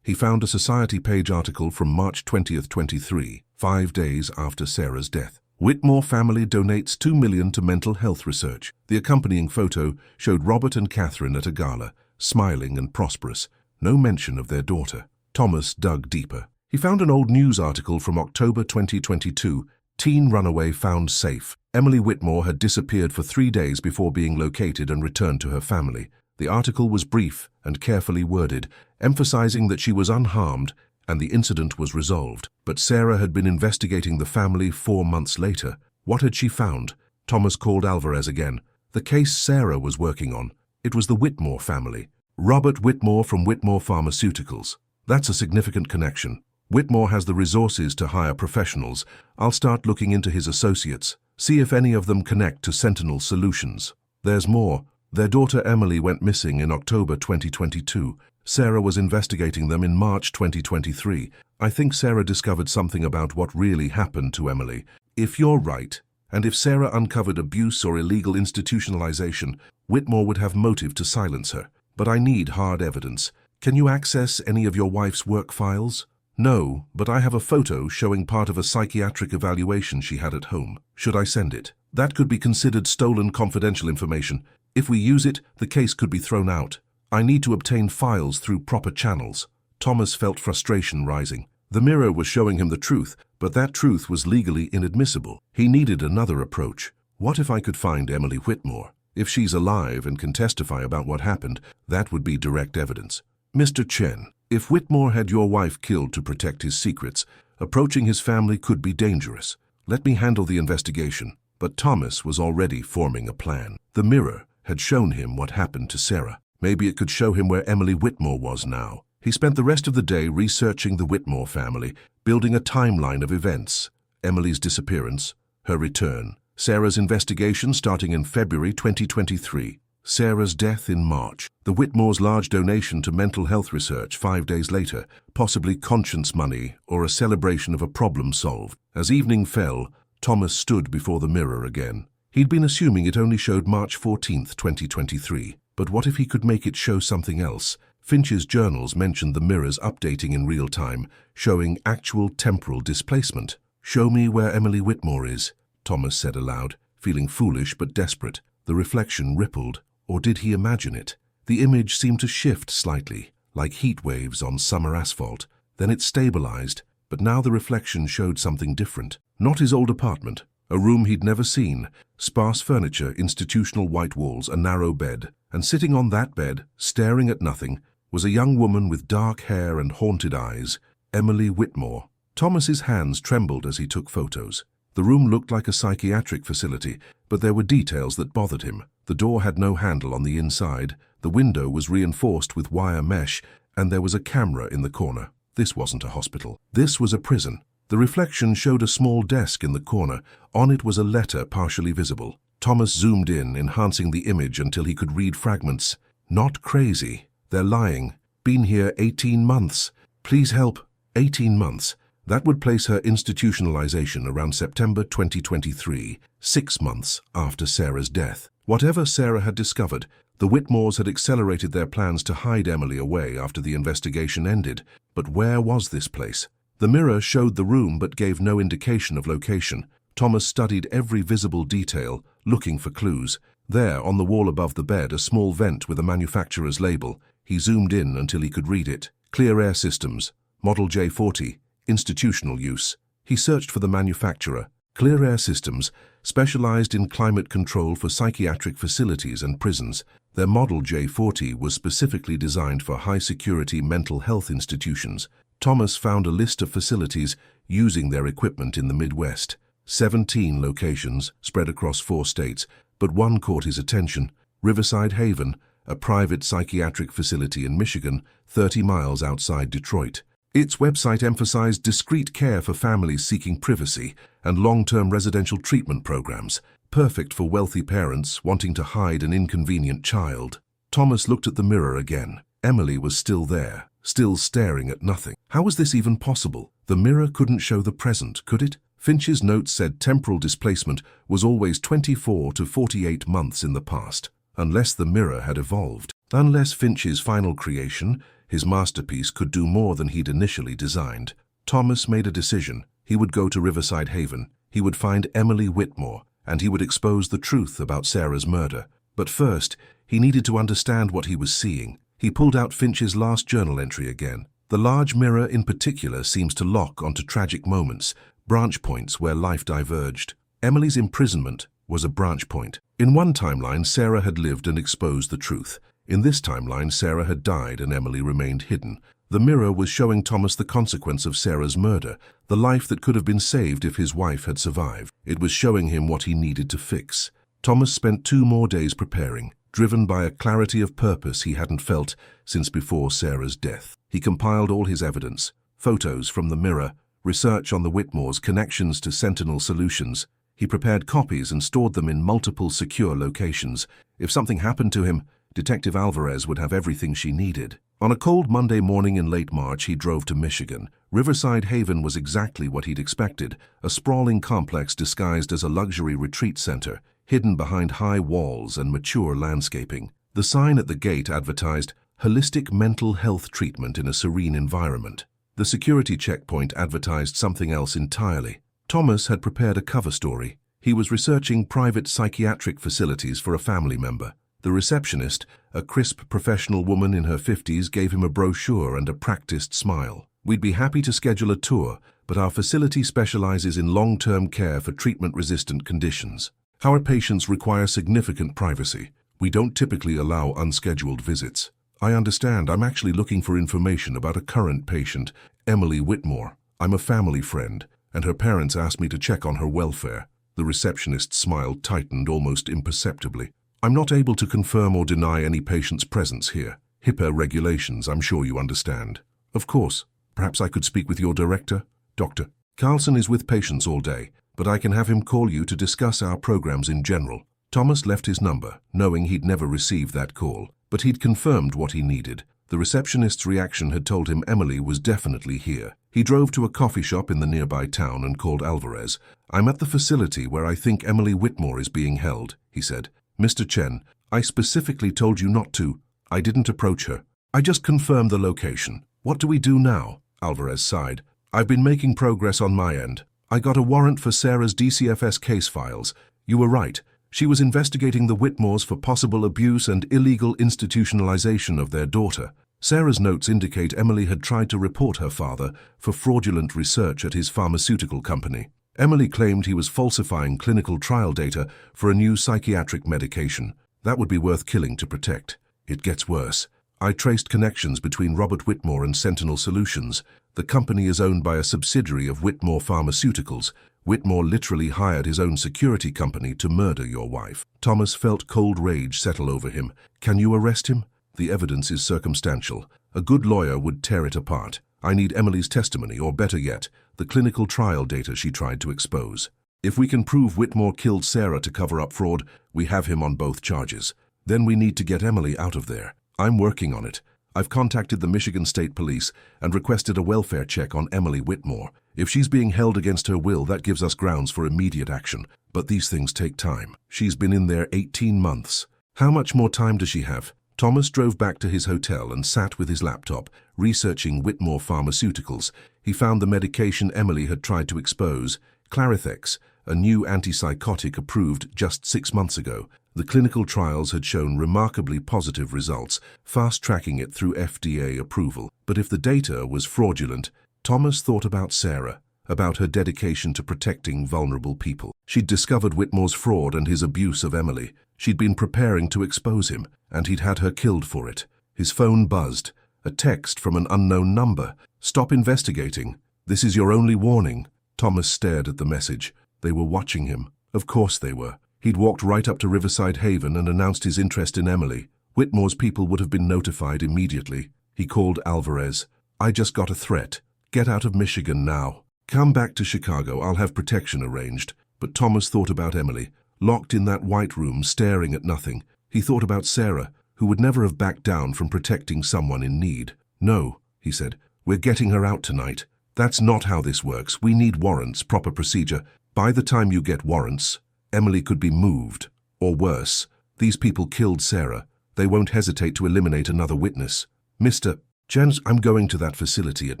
He found a Society page article from March 20th, 23, 5 days after Sarah's death. Whitmore family donates $2 million to mental health research. The accompanying photo showed Robert and Catherine at a gala, smiling and prosperous. No mention of their daughter. Thomas dug deeper. He found an old news article from October 2022, Teen Runaway Found Safe. Emily Whitmore had disappeared for 3 days before being located and returned to her family. The article was brief and carefully worded, emphasizing that she was unharmed and the incident was resolved. But Sarah had been investigating the family 4 months later. What had she found? Thomas called Alvarez again. The case Sarah was working on. It was the Whitmore family. Robert Whitmore from Whitmore Pharmaceuticals. That's a significant connection. Whitmore has the resources to hire professionals. I'll start looking into his associates, see if any of them connect to Sentinel Solutions. There's more. Their daughter Emily went missing in October 2022. Sarah was investigating them in March 2023. I think Sarah discovered something about what really happened to Emily. If you're right, and if Sarah uncovered abuse or illegal institutionalization, Whitmore would have motive to silence her. But I need hard evidence. Can you access any of your wife's work files? No, but I have a photo showing part of a psychiatric evaluation she had at home. Should I send it? That could be considered stolen confidential information. If we use it, the case could be thrown out. I need to obtain files through proper channels. Thomas felt frustration rising. The mirror was showing him the truth, but that truth was legally inadmissible. He needed another approach. What if I could find Emily Whitmore? If she's alive and can testify about what happened, that would be direct evidence. Mr. Chen, if Whitmore had your wife killed to protect his secrets, approaching his family could be dangerous. Let me handle the investigation. But Thomas was already forming a plan. The mirror had shown him what happened to Sarah. Maybe it could show him where Emily Whitmore was now. He spent the rest of the day researching the Whitmore family, building a timeline of events. Emily's disappearance, her return, Sarah's investigation starting in February 2023, Sarah's death in March, the Whitmore's large donation to mental health research 5 days later, possibly conscience money or a celebration of a problem solved. As evening fell, Thomas stood before the mirror again. He'd been assuming it only showed March 14, 2023. But what if he could make it show something else? Finch's journals mentioned the mirrors updating in real time, showing actual temporal displacement. Show me where Emily Whitmore is, Thomas said aloud, feeling foolish but desperate. The reflection rippled, or did he imagine it? The image seemed to shift slightly, like heat waves on summer asphalt. Then it stabilized, but now the reflection showed something different. Not his old apartment, a room he'd never seen, sparse furniture, institutional white walls, a narrow bed. And sitting on that bed, staring at nothing, was a young woman with dark hair and haunted eyes, Emily Whitmore. Thomas's hands trembled as he took photos. The room looked like a psychiatric facility, but there were details that bothered him. The door had no handle on the inside, the window was reinforced with wire mesh, and there was a camera in the corner. This wasn't a hospital. This was a prison. The reflection showed a small desk in the corner. On it was a letter partially visible. Thomas zoomed in, enhancing the image until he could read fragments. Not crazy. They're lying. Been here 18 months. Please help. 18 months. That would place her institutionalization around September 2023, 6 months after Sarah's death. Whatever Sarah had discovered, the Whitmores had accelerated their plans to hide Emily away after the investigation ended. But where was this place? The mirror showed the room but gave no indication of location. Thomas studied every visible detail, looking for clues. There, on the wall above the bed, a small vent with a manufacturer's label. He zoomed in until he could read it. Clear Air Systems, Model J40, institutional use. He searched for the manufacturer. Clear Air Systems, specialized in climate control for psychiatric facilities and prisons. Their Model J40 was specifically designed for high-security mental health institutions. Thomas found a list of facilities using their equipment in the Midwest. 17 locations spread across 4 states, but one caught his attention. Riverside Haven, a private psychiatric facility in Michigan, 30 miles outside Detroit. Its website emphasized discreet care for families seeking privacy and long-term residential treatment programs, perfect for wealthy parents wanting to hide an inconvenient child. Thomas looked at the mirror again. Emily was still there, still staring at nothing. How was this even possible? The mirror couldn't show the present, could it? Finch's notes said temporal displacement was always 24 to 48 months in the past, unless the mirror had evolved. Unless Finch's final creation, his masterpiece, could do more than he'd initially designed. Thomas made a decision. He would go to Riverside Haven. He would find Emily Whitmore, and he would expose the truth about Sarah's murder. But first, he needed to understand what he was seeing. He pulled out Finch's last journal entry again. The large mirror in particular seems to lock onto tragic moments, branch points where life diverged. Emily's imprisonment was a branch point. In one timeline, Sarah had lived and exposed the truth. In this timeline, Sarah had died and Emily remained hidden. The mirror was showing Thomas the consequence of Sarah's murder, the life that could have been saved if his wife had survived. It was showing him what he needed to fix. Thomas spent 2 more days preparing, driven by a clarity of purpose he hadn't felt since before Sarah's death. He compiled all his evidence, photos from the mirror, research on the Whitmores, connections to Sentinel Solutions. He prepared copies and stored them in multiple secure locations. If something happened to him, Detective Alvarez would have everything she needed. On a cold Monday morning in late March, he drove to Michigan. Riverside Haven was exactly what he'd expected, a sprawling complex disguised as a luxury retreat center, hidden behind high walls and mature landscaping. The sign at the gate advertised, "Holistic mental health treatment in a serene environment." The security checkpoint advertised something else entirely. Thomas had prepared a cover story. He was researching private psychiatric facilities for a family member. The receptionist, a crisp professional woman in her 50s, gave him a brochure and a practiced smile. "We'd be happy to schedule a tour, but our facility specializes in long-term care for treatment-resistant conditions. Our patients require significant privacy. We don't typically allow unscheduled visits." "I understand. I'm actually looking for information about a current patient, Emily Whitmore. I'm a family friend, and her parents asked me to check on her welfare." The receptionist's smile tightened almost imperceptibly. "I'm not able to confirm or deny any patient's presence here. HIPAA regulations, I'm sure you understand." "Of course. Perhaps I could speak with your director?" "Dr. Carlson is with patients all day, but I can have him call you to discuss our programs in general." Thomas left his number, knowing he'd never receive that call, but he'd confirmed what he needed. The receptionist's reaction had told him Emily was definitely here. He drove to a coffee shop in the nearby town and called Alvarez. "I'm at the facility where I think Emily Whitmore is being held," he said. "Mr. Chen, I specifically told you not to. I didn't approach her. I just confirmed the location. What do we do now?" Alvarez sighed. "I've been making progress on my end. I got a warrant for Sarah's DCFS case files. You were right. She was investigating the Whitmores for possible abuse and illegal institutionalization of their daughter. Sarah's notes indicate Emily had tried to report her father for fraudulent research at his pharmaceutical company. Emily claimed he was falsifying clinical trial data for a new psychiatric medication. That would be worth killing to protect. It gets worse. I traced connections between Robert Whitmore and Sentinel Solutions. The company is owned by a subsidiary of Whitmore Pharmaceuticals. Whitmore literally hired his own security company to murder your wife." Thomas felt cold rage settle over him. "Can you arrest him?" "The evidence is circumstantial. A good lawyer would tear it apart. I need Emily's testimony, or better yet, the clinical trial data she tried to expose. If we can prove Whitmore killed Sarah to cover up fraud, we have him on both charges. Then we need to get Emily out of there. I'm working on it. I've contacted the Michigan State Police and requested a welfare check on Emily Whitmore. If she's being held against her will, that gives us grounds for immediate action. But these things take time. She's been in there 18 months. How much more time does she have?" Thomas drove back to his hotel and sat with his laptop, researching Whitmore Pharmaceuticals. He found the medication Emily had tried to expose, Clarithex, a new antipsychotic approved just 6 months ago. The clinical trials had shown remarkably positive results, fast-tracking it through FDA approval. But if the data was fraudulent, Thomas thought about Sarah, about her dedication to protecting vulnerable people. She'd discovered Whitmore's fraud and his abuse of Emily. She'd been preparing to expose him, and he'd had her killed for it. His phone buzzed. A text from an unknown number. "Stop investigating. This is your only warning." Thomas stared at the message. They were watching him. Of course they were. He'd walked right up to Riverside Haven and announced his interest in Emily. Whitmore's people would have been notified immediately. He called Alvarez. "I just got a threat. Get out of Michigan now. Come back to Chicago. I'll have protection arranged." But Thomas thought about Emily, locked in that white room, staring at nothing. He thought about Sarah, who would never have backed down from protecting someone in need. "No," he said, "we're getting her out tonight. That's not how this works. We need warrants, proper procedure. By the time you get warrants, Emily could be moved. Or worse, these people killed Sarah. They won't hesitate to eliminate another witness. Mr. Chen, I'm going to that facility at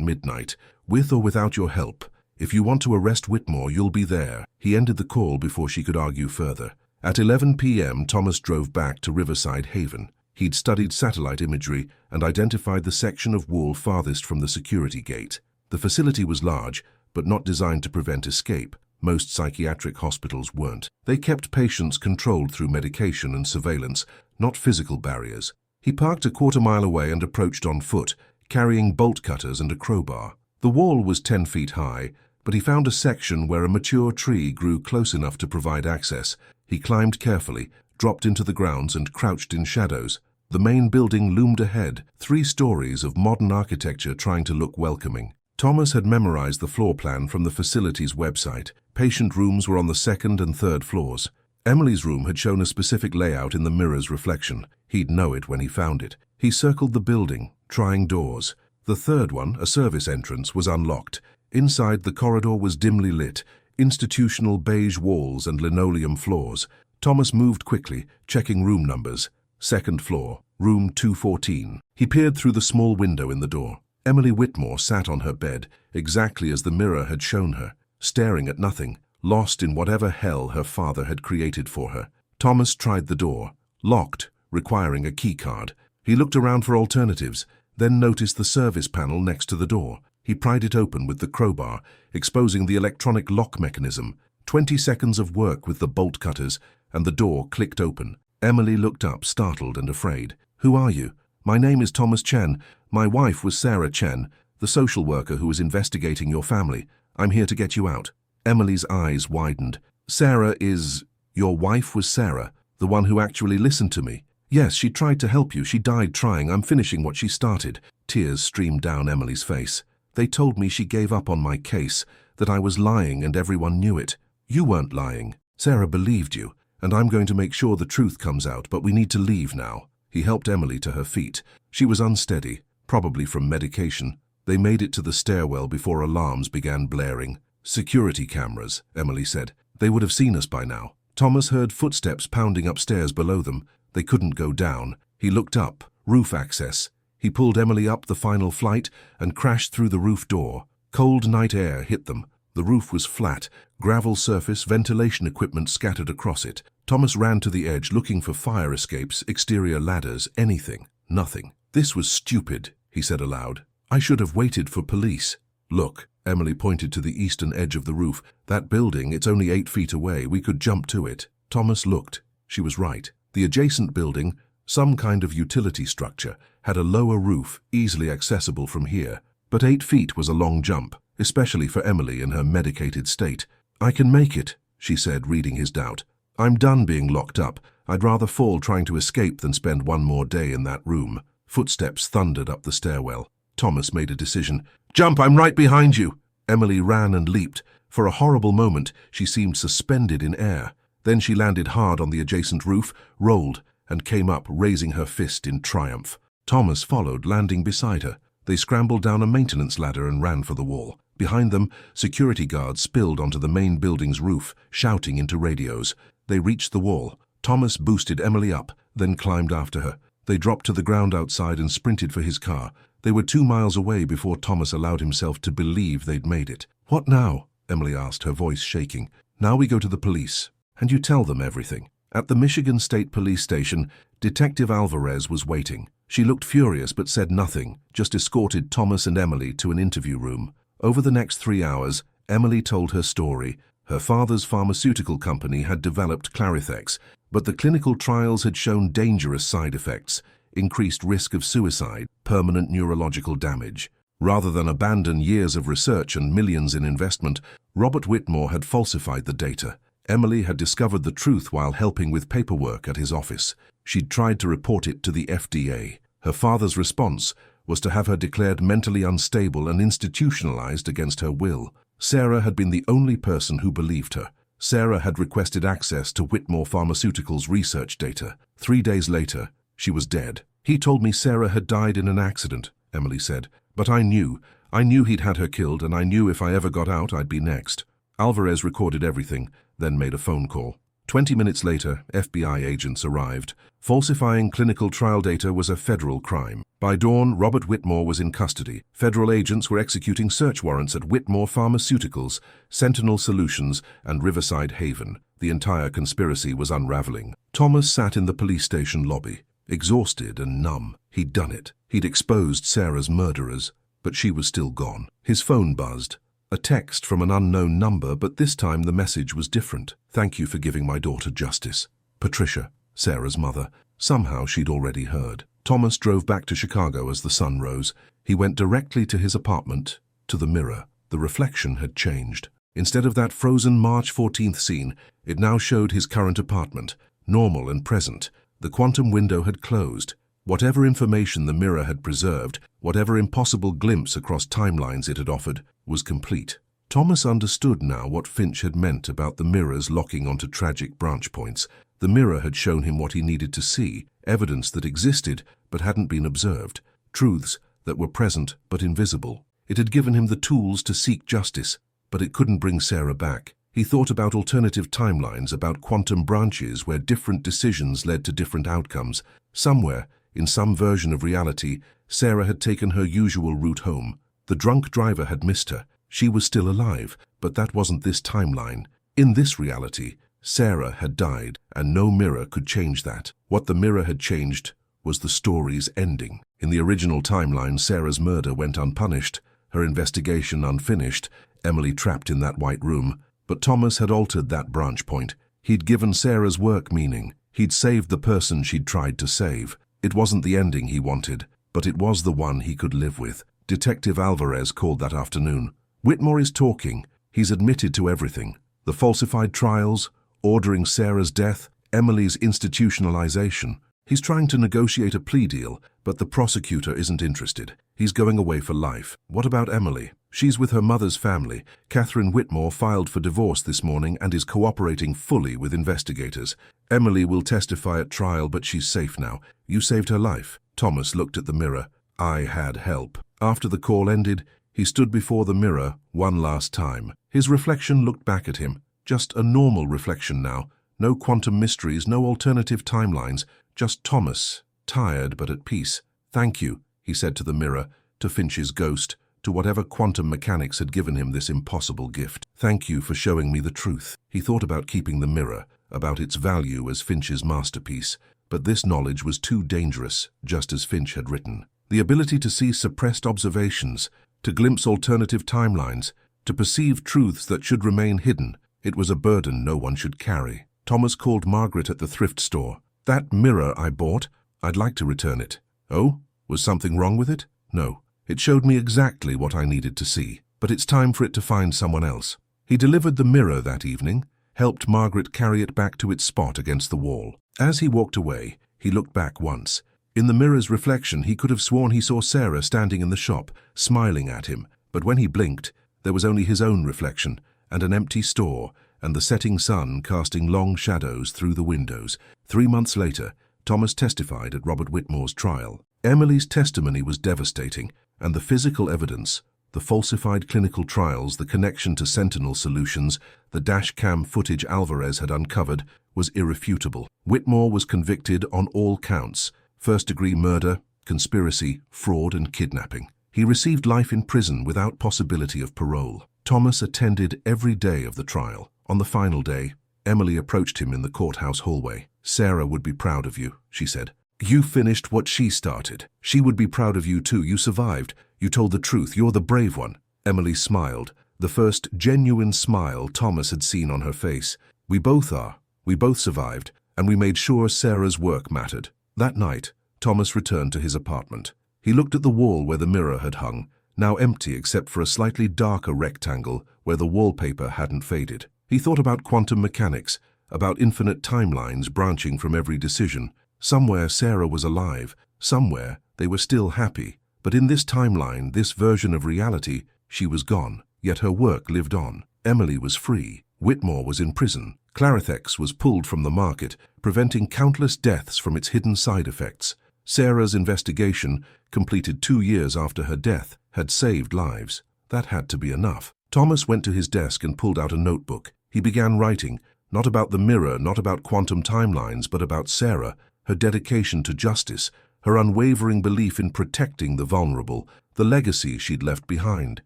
midnight, with or without your help. If you want to arrest Whitmore, you'll be there." He ended the call before she could argue further. At 11 p.m., Thomas drove back to Riverside Haven. He'd studied satellite imagery and identified the section of wall farthest from the security gate. The facility was large, but not designed to prevent escape. Most psychiatric hospitals weren't. They kept patients controlled through medication and surveillance, not physical barriers. He parked a quarter-mile away and approached on foot, carrying bolt cutters and a crowbar. The wall was 10 feet high, but he found a section where a mature tree grew close enough to provide access. He climbed carefully, dropped into the grounds and crouched in shadows. The main building loomed ahead, 3 stories of modern architecture trying to look welcoming. Thomas had memorized the floor plan from the facility's website. Patient rooms were on the 2nd and 3rd floors. Emily's room had shown a specific layout in the mirror's reflection. He'd know it when he found it. He circled the building, trying doors. The 3rd one, a service entrance, was unlocked. Inside, the corridor was dimly lit, institutional beige walls and linoleum floors. Thomas moved quickly, checking room numbers. 2nd floor, room 214. He peered through the small window in the door. Emily Whitmore sat on her bed, exactly as the mirror had shown her, staring at nothing, lost in whatever hell her father had created for her. Thomas tried the door. Locked, requiring a key card. He looked around for alternatives, then noticed the service panel next to the door. He pried it open with the crowbar, exposing the electronic lock mechanism. 20 seconds of work with the bolt cutters, and the door clicked open. Emily looked up, startled and afraid. "Who are you?" "My name is Thomas Chen. My wife was Sarah Chen, the social worker who was investigating your family. I'm here to get you out." Emily's eyes widened. "Sarah is... Your wife was Sarah, the one who actually listened to me?" "Yes, she tried to help you. She died trying. I'm finishing what she started." Tears streamed down Emily's face. "They told me she gave up on my case, that I was lying and everyone knew it." "You weren't lying. Sarah believed you, and I'm going to make sure the truth comes out, but we need to leave now." He helped Emily to her feet. She was unsteady, probably from medication. They made it to the stairwell before alarms began blaring. "Security cameras," Emily said. "They would have seen us by now." Thomas heard footsteps pounding upstairs below them. They couldn't go down. He looked up. Roof access. He pulled Emily up the final flight and crashed through the roof door. Cold night air hit them. The roof was flat, gravel surface, ventilation equipment scattered across it. Thomas ran to the edge looking for fire escapes, exterior ladders, anything. Nothing. "This was stupid," he said aloud. "I should have waited for police." "Look," Emily pointed to the eastern edge of the roof. "That building, it's only 8 feet away. We could jump to it." Thomas looked. She was right. The adjacent building, some kind of utility structure, had a lower roof, easily accessible from here. But 8 feet was a long jump, especially for Emily in her medicated state. "I can make it," she said, reading his doubt. "I'm done being locked up. I'd rather fall trying to escape than spend one more day in that room." Footsteps thundered up the stairwell. Thomas made a decision. "Jump, I'm right behind you!" Emily ran and leaped. For a horrible moment, she seemed suspended in air. Then she landed hard on the adjacent roof, rolled, and came up, raising her fist in triumph. Thomas followed, landing beside her. They scrambled down a maintenance ladder and ran for the wall. Behind them, security guards spilled onto the main building's roof, shouting into radios. They reached the wall. Thomas boosted Emily up, then climbed after her. They dropped to the ground outside and sprinted for his car. They were 2 miles away before Thomas allowed himself to believe they'd made it. "What now?" Emily asked, her voice shaking. "Now we go to the police, and you tell them everything." At the Michigan State Police Station, Detective Alvarez was waiting. She looked furious but said nothing, just escorted Thomas and Emily to an interview room. Over the next 3 hours, Emily told her story. Her father's pharmaceutical company had developed Clarithex, but the clinical trials had shown dangerous side effects, increased risk of suicide, permanent neurological damage. Rather than abandon years of research and millions in investment, Robert Whitmore had falsified the data. Emily had discovered the truth while helping with paperwork at his office. She'd tried to report it to the FDA. Her father's response was to have her declared mentally unstable and institutionalized against her will. Sarah had been the only person who believed her. Sarah had requested access to Whitmore Pharmaceutical's research data. 3 days later, she was dead. "He told me Sarah had died in an accident," Emily said. "But I knew he'd had her killed, and I knew if I ever got out, I'd be next." Alvarez recorded everything, then made a phone call. 20 minutes later, FBI agents arrived. Falsifying clinical trial data was a federal crime. By dawn, Robert Whitmore was in custody. Federal agents were executing search warrants at Whitmore Pharmaceuticals, Sentinel Solutions, and Riverside Haven. The entire conspiracy was unraveling. Thomas sat in the police station lobby. exhausted and numb. He'd done it. He'd exposed Sarah's murderers, but she was still gone. His phone buzzed. A text from an unknown number, but this time the message was different. "Thank you for giving my daughter justice." Patricia, Sarah's mother. Somehow she'd already heard. Thomas drove back to Chicago as the sun rose. He went directly to his apartment, to the mirror. The reflection had changed. Instead of that frozen March 14th scene, it now showed his current apartment, normal and present. The quantum window had closed. Whatever information the mirror had preserved, whatever impossible glimpse across timelines it had offered, was complete. Thomas understood now what Finch had meant about the mirrors locking onto tragic branch points. The mirror had shown him what he needed to see, evidence that existed but hadn't been observed, truths that were present but invisible. It had given him the tools to seek justice, but it couldn't bring Sarah back. He thought about alternative timelines, about quantum branches where different decisions led to different outcomes. Somewhere, in some version of reality, Sarah had taken her usual route home. The drunk driver had missed her. She was still alive, but that wasn't this timeline. In this reality, Sarah had died, and no mirror could change that. What the mirror had changed was the story's ending. In the original timeline, Sarah's murder went unpunished, her investigation unfinished, Emily trapped in that white room. But Thomas had altered that branch point. He'd given Sarah's work meaning. He'd saved the person she'd tried to save. It wasn't the ending he wanted, but it was the one he could live with. Detective Alvarez called that afternoon. "Whitmore is talking. He's admitted to everything. The falsified trials, ordering Sarah's death, Emily's institutionalization. He's trying to negotiate a plea deal, but the prosecutor isn't interested. He's going away for life." "What about Emily?" "She's with her mother's family. Catherine Whitmore filed for divorce this morning and is cooperating fully with investigators. Emily will testify at trial, but she's safe now. You saved her life." Thomas looked at the mirror. "I had help." After the call ended, he stood before the mirror one last time. His reflection looked back at him. Just a normal reflection now. No quantum mysteries, no alternative timelines. Just Thomas, tired but at peace. "Thank you," he said to the mirror, to Finch's ghost, to whatever quantum mechanics had given him this impossible gift. "Thank you for showing me the truth." He thought about keeping the mirror, about its value as Finch's masterpiece, but this knowledge was too dangerous, just as Finch had written. The ability to see suppressed observations, to glimpse alternative timelines, to perceive truths that should remain hidden, it was a burden no one should carry. Thomas called Margaret at the thrift store. "That mirror I bought, I'd like to return it." "Oh? Was something wrong with it?" "No. It showed me exactly what I needed to see, but it's time for it to find someone else." He delivered the mirror that evening, helped Margaret carry it back to its spot against the wall. As he walked away, he looked back once. In the mirror's reflection, he could have sworn he saw Sarah standing in the shop, smiling at him, but when he blinked, there was only his own reflection, and an empty store, and the setting sun casting long shadows through the windows. 3 months later, Thomas testified at Robert Whitmore's trial. Emily's testimony was devastating, and the physical evidence, the falsified clinical trials, the connection to Sentinel solutions, the dash-cam footage Alvarez had uncovered, was irrefutable. Whitmore was convicted on all counts: first-degree murder, conspiracy, fraud, and kidnapping. He received life in prison without possibility of parole. Thomas attended every day of the trial. On the final day, Emily approached him in the courthouse hallway. "Sarah would be proud of you," she said. "You finished what she started. She would be proud of you too. You survived. You told the truth. You're the brave one." Emily smiled, the first genuine smile Thomas had seen on her face. "We both are. We both survived, and we made sure Sarah's work mattered." That night, Thomas returned to his apartment. He looked at the wall where the mirror had hung, now empty except for a slightly darker rectangle where the wallpaper hadn't faded. He thought about quantum mechanics, about infinite timelines branching from every decision. Somewhere Sarah was alive, somewhere they were still happy, but in this timeline, this version of reality, she was gone, yet her work lived on. Emily was free. Whitmore was in prison. Clarithex was pulled from the market, preventing countless deaths from its hidden side effects. Sarah's investigation, completed 2 years after her death, had saved lives. That had to be enough. Thomas went to his desk and pulled out a notebook. He began writing, not about the mirror, not about quantum timelines, but about Sarah, her dedication to justice, her unwavering belief in protecting the vulnerable, the legacy she'd left behind.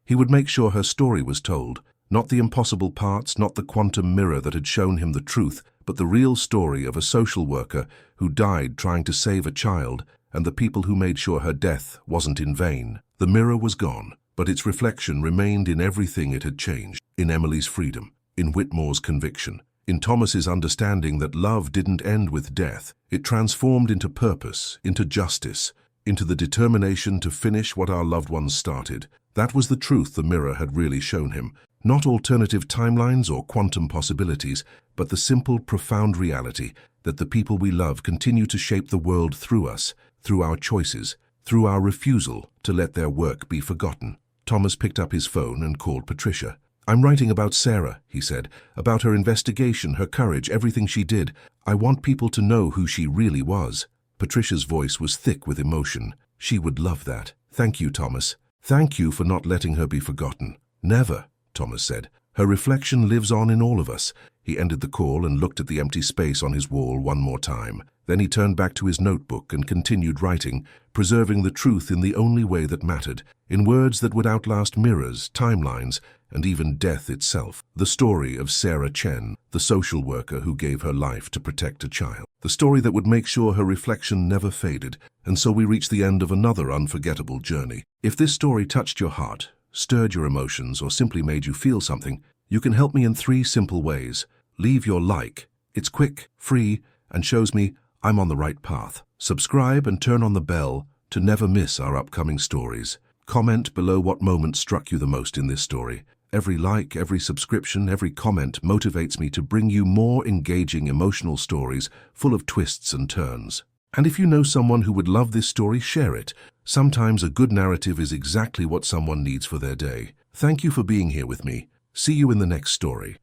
He would make sure her story was told, Not the impossible parts, not the quantum mirror that had shown him the truth, but the real story of a social worker who died trying to save a child, and the people who made sure her death wasn't in vain. The mirror was gone, but its reflection remained in everything it had changed. In Emily's freedom, in Whitmore's conviction, in Thomas's understanding that love didn't end with death. It transformed into purpose, into justice, into the determination to finish what our loved ones started. That was the truth the mirror had really shown him. Not alternative timelines or quantum possibilities, but the simple, profound reality that the people we love continue to shape the world through us, through our choices, through our refusal to let their work be forgotten. Thomas picked up his phone and called Patricia. "I'm writing about Sarah," he said, "about her investigation, her courage, everything she did. I want people to know who she really was." Patricia's voice was thick with emotion. "She would love that. Thank you, Thomas. Thank you for not letting her be forgotten." "Never," Thomas said. "Her reflection lives on in all of us." He ended the call and looked at the empty space on his wall one more time. Then he turned back to his notebook and continued writing, preserving the truth in the only way that mattered, in words that would outlast mirrors, timelines, and even death itself. The story of Sarah Chen, the social worker who gave her life to protect a child. The story that would make sure her reflection never faded. And so we reach the end of another unforgettable journey. If this story touched your heart, stirred your emotions, or simply made you feel something, you can help me in 3 simple ways. Leave your like. It's quick, free, and shows me I'm on the right path. Subscribe and turn on the bell to never miss our upcoming stories. Comment below what moment struck you the most in this story. Every like, every subscription, every comment motivates me to bring you more engaging emotional stories full of twists and turns. And if you know someone who would love this story, share it. Sometimes a good narrative is exactly what someone needs for their day. Thank you for being here with me. See you in the next story.